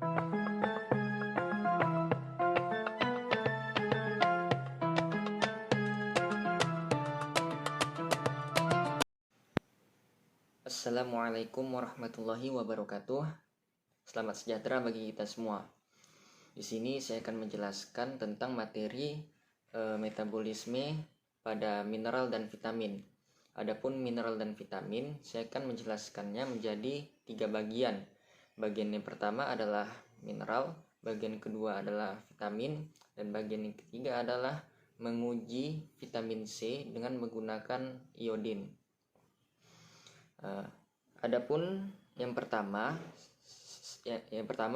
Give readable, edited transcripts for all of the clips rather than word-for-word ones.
Assalamualaikum warahmatullahi wabarakatuh. Selamat sejahtera bagi kita semua. Di sini saya akan menjelaskan tentang materi metabolisme pada mineral dan vitamin. Adapun mineral dan vitamin, saya akan menjelaskannya menjadi 3 bagian. Bagian yang pertama adalah mineral, bagian kedua adalah vitamin, dan bagian yang ketiga adalah menguji vitamin C dengan menggunakan iodin. Adapun yang pertama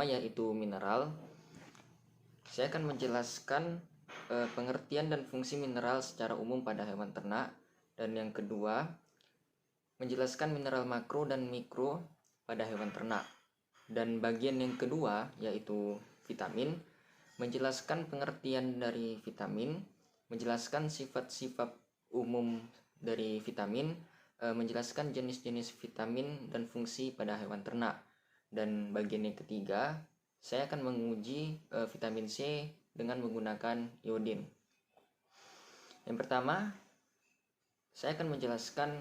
yaitu mineral. Saya akan menjelaskan pengertian dan fungsi mineral secara umum pada hewan ternak, dan yang kedua menjelaskan mineral makro dan mikro pada hewan ternak. Dan bagian yang kedua yaitu vitamin, menjelaskan pengertian dari vitamin, menjelaskan sifat-sifat umum dari vitamin, menjelaskan jenis-jenis vitamin dan fungsi pada hewan ternak. Dan bagian yang ketiga, saya akan menguji vitamin C dengan menggunakan iodin. Yang pertama, saya akan menjelaskan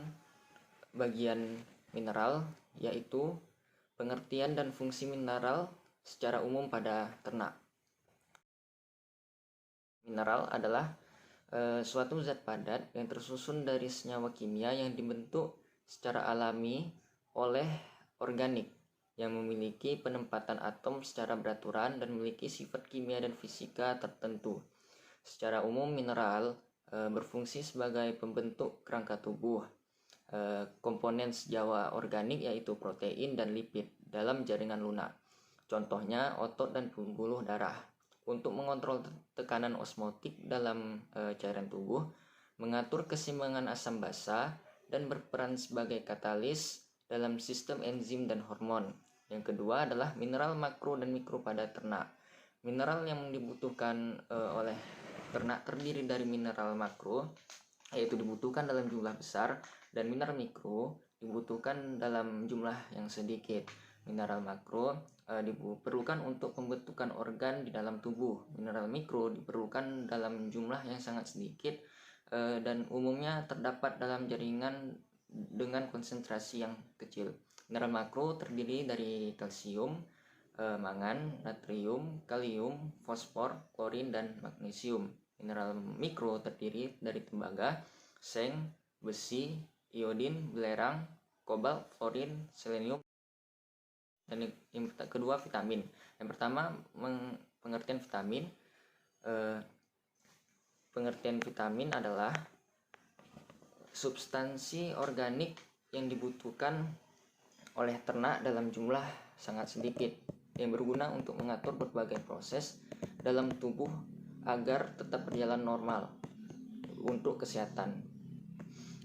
bagian mineral, yaitu pengertian dan fungsi mineral secara umum pada ternak. Mineral adalah suatu zat padat yang tersusun dari senyawa kimia yang dibentuk secara alami oleh organik yang memiliki penempatan atom secara beraturan dan memiliki sifat kimia dan fisika tertentu. Secara umum mineral berfungsi sebagai pembentuk kerangka tubuh. Komponen senyawa organik yaitu protein dan lipid dalam jaringan lunak. Contohnya otot dan pembuluh darah. Untuk mengontrol tekanan osmotik dalam cairan tubuh, mengatur keseimbangan asam basa, dan berperan sebagai katalis dalam sistem enzim dan hormon. Yang kedua adalah mineral makro dan mikro pada ternak. Mineral yang dibutuhkan oleh ternak terdiri dari mineral makro, yaitu dibutuhkan dalam jumlah besar, dan mineral mikro dibutuhkan dalam jumlah yang sedikit. Mineral makro diperlukan untuk pembentukan organ di dalam tubuh. Mineral mikro diperlukan dalam jumlah yang sangat sedikit dan umumnya terdapat dalam jaringan dengan konsentrasi yang kecil. Mineral makro terdiri dari kalsium, mangan, natrium, kalium, fosfor, klorin, dan magnesium. Mineral mikro terdiri dari tembaga, seng, besi, iodin, belerang, kobalt, fluorin, selenium. Dan yang kedua vitamin. Yang pertama pengertian vitamin. Pengertian vitamin adalah substansi organik yang dibutuhkan oleh ternak dalam jumlah sangat sedikit, yang berguna untuk mengatur berbagai proses dalam tubuh agar tetap berjalan normal untuk kesehatan.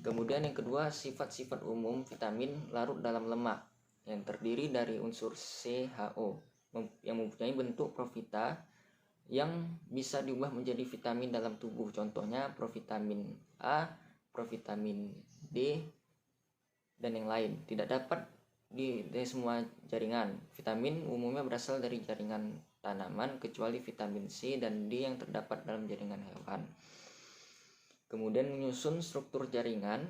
Kemudian yang kedua, sifat-sifat umum vitamin larut dalam lemak yang terdiri dari unsur CHO yang mempunyai bentuk profita yang bisa diubah menjadi vitamin dalam tubuh. Contohnya provitamin A, provitamin D, dan yang lain. Tidak dapat dari semua jaringan. Vitamin umumnya berasal dari jaringan tanaman kecuali vitamin C dan D yang terdapat dalam jaringan hewan. Kemudian menyusun struktur jaringan,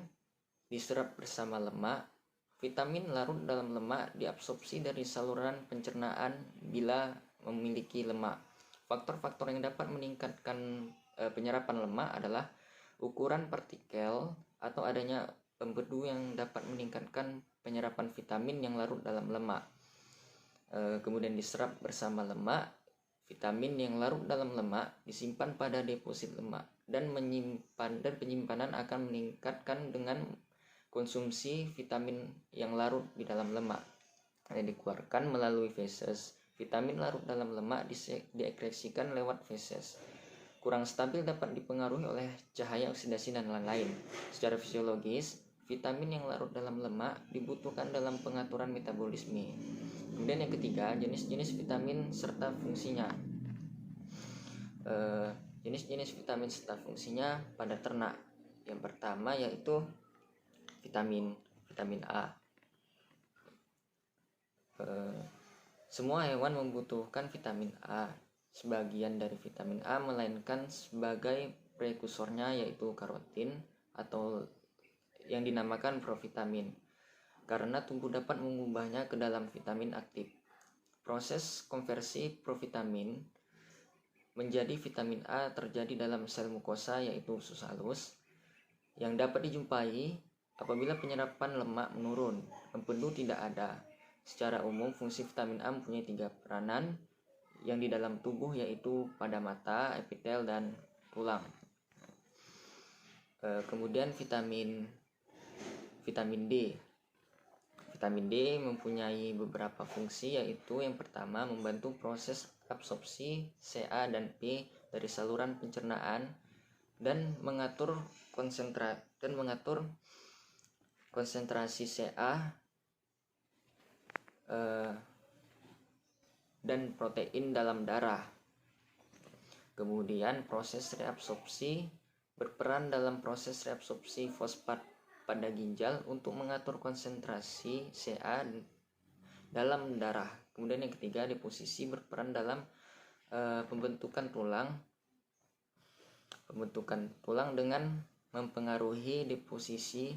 diserap bersama lemak. Vitamin larut dalam lemak diabsorpsi dari saluran pencernaan bila memiliki lemak. Faktor-faktor yang dapat meningkatkan penyerapan lemak adalah ukuran partikel atau adanya empedu yang dapat meningkatkan penyerapan vitamin yang larut dalam lemak. Kemudian diserap bersama lemak. Vitamin yang larut dalam lemak disimpan pada deposit lemak dan penyimpanan akan meningkatkan dengan konsumsi vitamin yang larut di dalam lemak yang dikeluarkan melalui feses. Vitamin larut dalam lemak diekskresikan lewat feses. Kurang stabil dapat dipengaruhi oleh cahaya oksidasi dan lain-lain. Secara fisiologis, vitamin yang larut dalam lemak dibutuhkan dalam pengaturan metabolisme. Kemudian yang ketiga, jenis-jenis vitamin serta fungsinya. Jenis-jenis vitamin serta fungsinya pada ternak. Yang pertama yaitu vitamin A. Semua hewan membutuhkan vitamin A. Sebagian dari vitamin A melainkan sebagai prekursornya yaitu karotin atau yang dinamakan provitamin, karena tubuh dapat mengubahnya ke dalam vitamin aktif. Proses konversi provitamin menjadi vitamin A terjadi dalam sel mukosa yaitu usus halus yang dapat dijumpai apabila penyerapan lemak menurun, empedu tidak ada. Secara umum fungsi vitamin A mempunyai 3 peranan yang di dalam tubuh yaitu pada mata, epitel, dan tulang. Kemudian vitamin D. Vitamin D mempunyai beberapa fungsi, yaitu yang pertama membantu proses absorpsi Ca dan P dari saluran pencernaan dan mengatur konsentrasi Ca dan protein dalam darah. Kemudian proses reabsorpsi berperan dalam proses reabsorpsi fosfat pada ginjal untuk mengatur konsentrasi Ca dalam darah. Kemudian yang ketiga, deposisi berperan dalam pembentukan tulang dengan mempengaruhi deposisi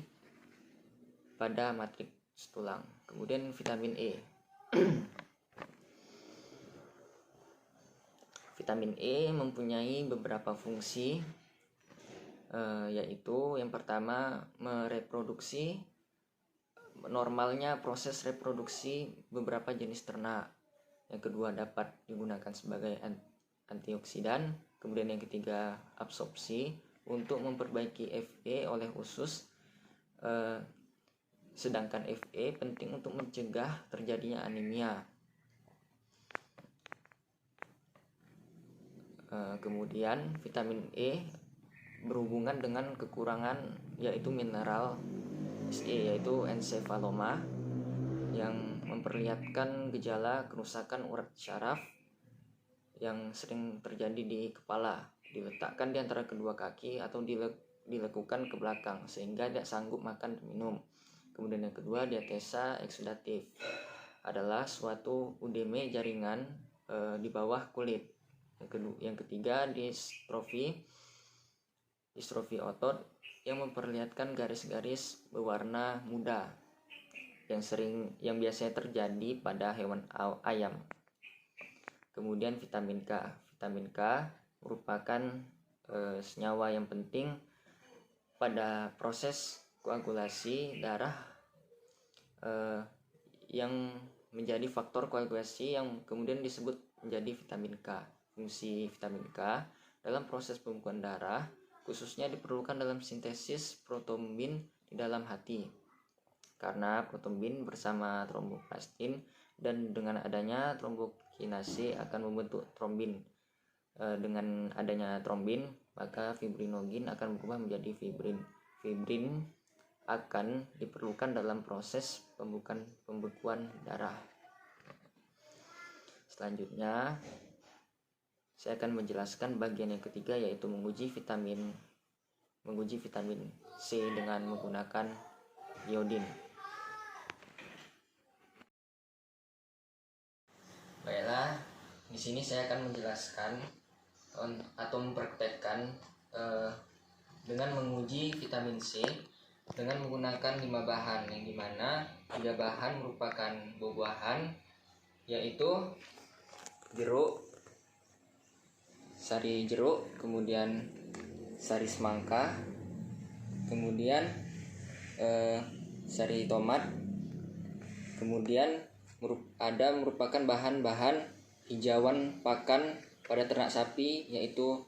pada matriks tulang. Kemudian vitamin E. Vitamin E mempunyai beberapa fungsi, yaitu yang pertama mereproduksi normalnya proses reproduksi beberapa jenis ternak. Yang kedua dapat digunakan sebagai antioksidan. Kemudian yang ketiga absorpsi untuk memperbaiki Fe oleh usus. Sedangkan Fe penting untuk mencegah terjadinya anemia. Kemudian vitamin E berhubungan dengan kekurangan yaitu mineral E, yaitu encephaloma, yang memperlihatkan gejala kerusakan urat syaraf yang sering terjadi di kepala, diletakkan di antara kedua kaki atau dilekukan ke belakang sehingga tidak sanggup makan dan minum. Kemudian yang kedua, diatesa eksudatif adalah suatu udeme jaringan di bawah kulit. Yang ketiga, distrofi otot yang memperlihatkan garis-garis berwarna muda yang biasanya terjadi pada hewan ayam. Kemudian vitamin K. Vitamin K merupakan senyawa yang penting pada proses koagulasi darah, yang menjadi faktor koagulasi yang kemudian disebut menjadi vitamin K. Fungsi vitamin K dalam proses pembekuan darah khususnya diperlukan dalam sintesis protombin di dalam hati, karena protombin bersama tromboplastin dan dengan adanya trombokinase akan membentuk trombin. Dengan adanya trombin maka fibrinogen akan berubah menjadi fibrin. Fibrin akan diperlukan dalam proses pembekuan darah. Selanjutnya saya akan menjelaskan bagian yang ketiga, yaitu menguji vitamin C dengan menggunakan iodin. Baiklah, di sini saya akan menjelaskan atau mempraktekkan dengan menguji vitamin C dengan menggunakan 5 bahan, yang dimana 3 bahan merupakan buah-buahan, yaitu jeruk, sari jeruk, kemudian sari semangka, kemudian sari tomat, kemudian merupakan bahan-bahan hijauan pakan pada ternak sapi, yaitu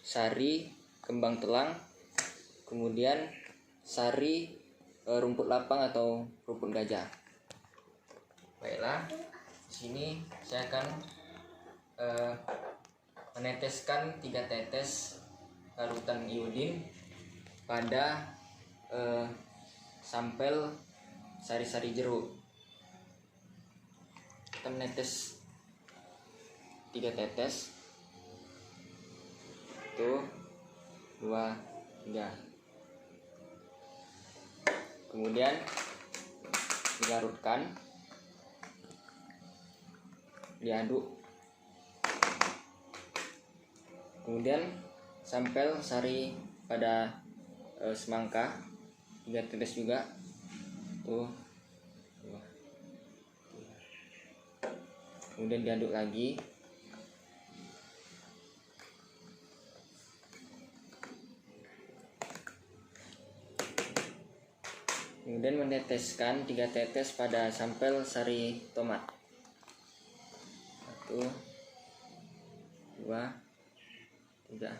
sari kembang telang, kemudian sari rumput lapang atau rumput gajah. Baiklah, di sini saya akan meneteskan 3 tetes larutan iodin pada sampel sari-sari jeruk. Kita menetes 3 tetes. 1, 2, 3. Kemudian dilarutkan diaduk. Kemudian sampel sari pada semangka 3 tetes juga tuh. Kemudian diaduk lagi. Kemudian meneteskan 3 tetes pada sampel sari tomat. 1, 2, 3.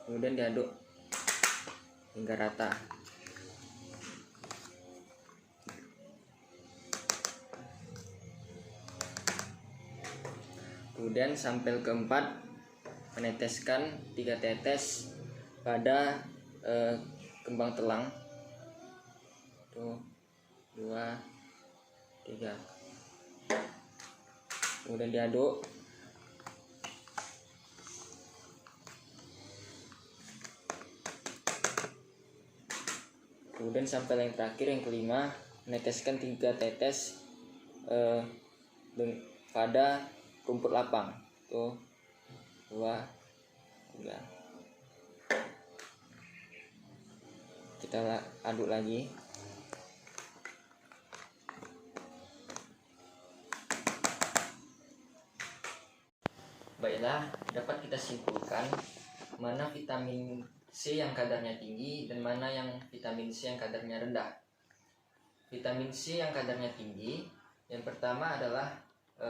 Kemudian diaduk hingga rata. Kemudian sampel keempat, meneteskan 3 tetes pada kembang telang. 1, 2, 3. Kemudian diaduk. Kemudian sampel yang terakhir, yang kelima, meneteskan 3 tetes pada rumput lapang. 1, 2, 3. Kita aduk lagi. Baiklah, dapat kita simpulkan mana vitamin C yang kadarnya tinggi dan mana yang vitamin C yang kadarnya rendah. Vitamin C yang kadarnya tinggi, yang pertama adalah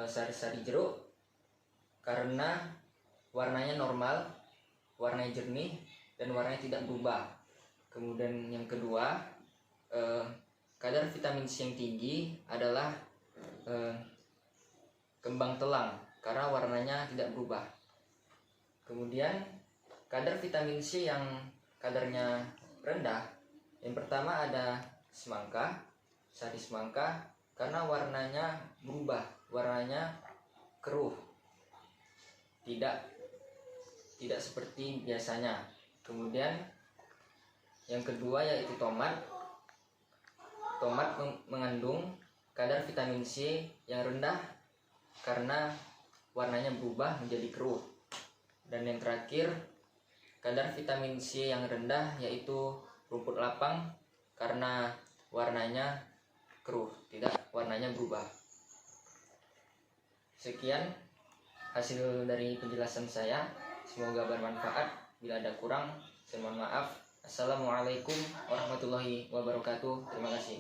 sari-sari jeruk, karena warnanya normal, warnanya jernih, dan warnanya tidak berubah. Kemudian yang kedua, kadar vitamin C yang tinggi adalah kembang telang, karena warnanya tidak berubah. Kemudian kadar vitamin C yang kadarnya rendah, yang pertama ada semangka, sari semangka, karena warnanya berubah, warnanya keruh, tidak seperti biasanya. Kemudian yang kedua yaitu tomat. Tomat mengandung kadar vitamin C yang rendah karena warnanya berubah menjadi keruh. Dan yang terakhir, kadar vitamin C yang rendah yaitu rumput lapang, karena warnanya keruh, tidak warnanya berubah. Sekian hasil dari penjelasan saya, semoga bermanfaat. Bila ada kurang, saya mohon maaf. Assalamualaikum warahmatullahi wabarakatuh. Terima kasih.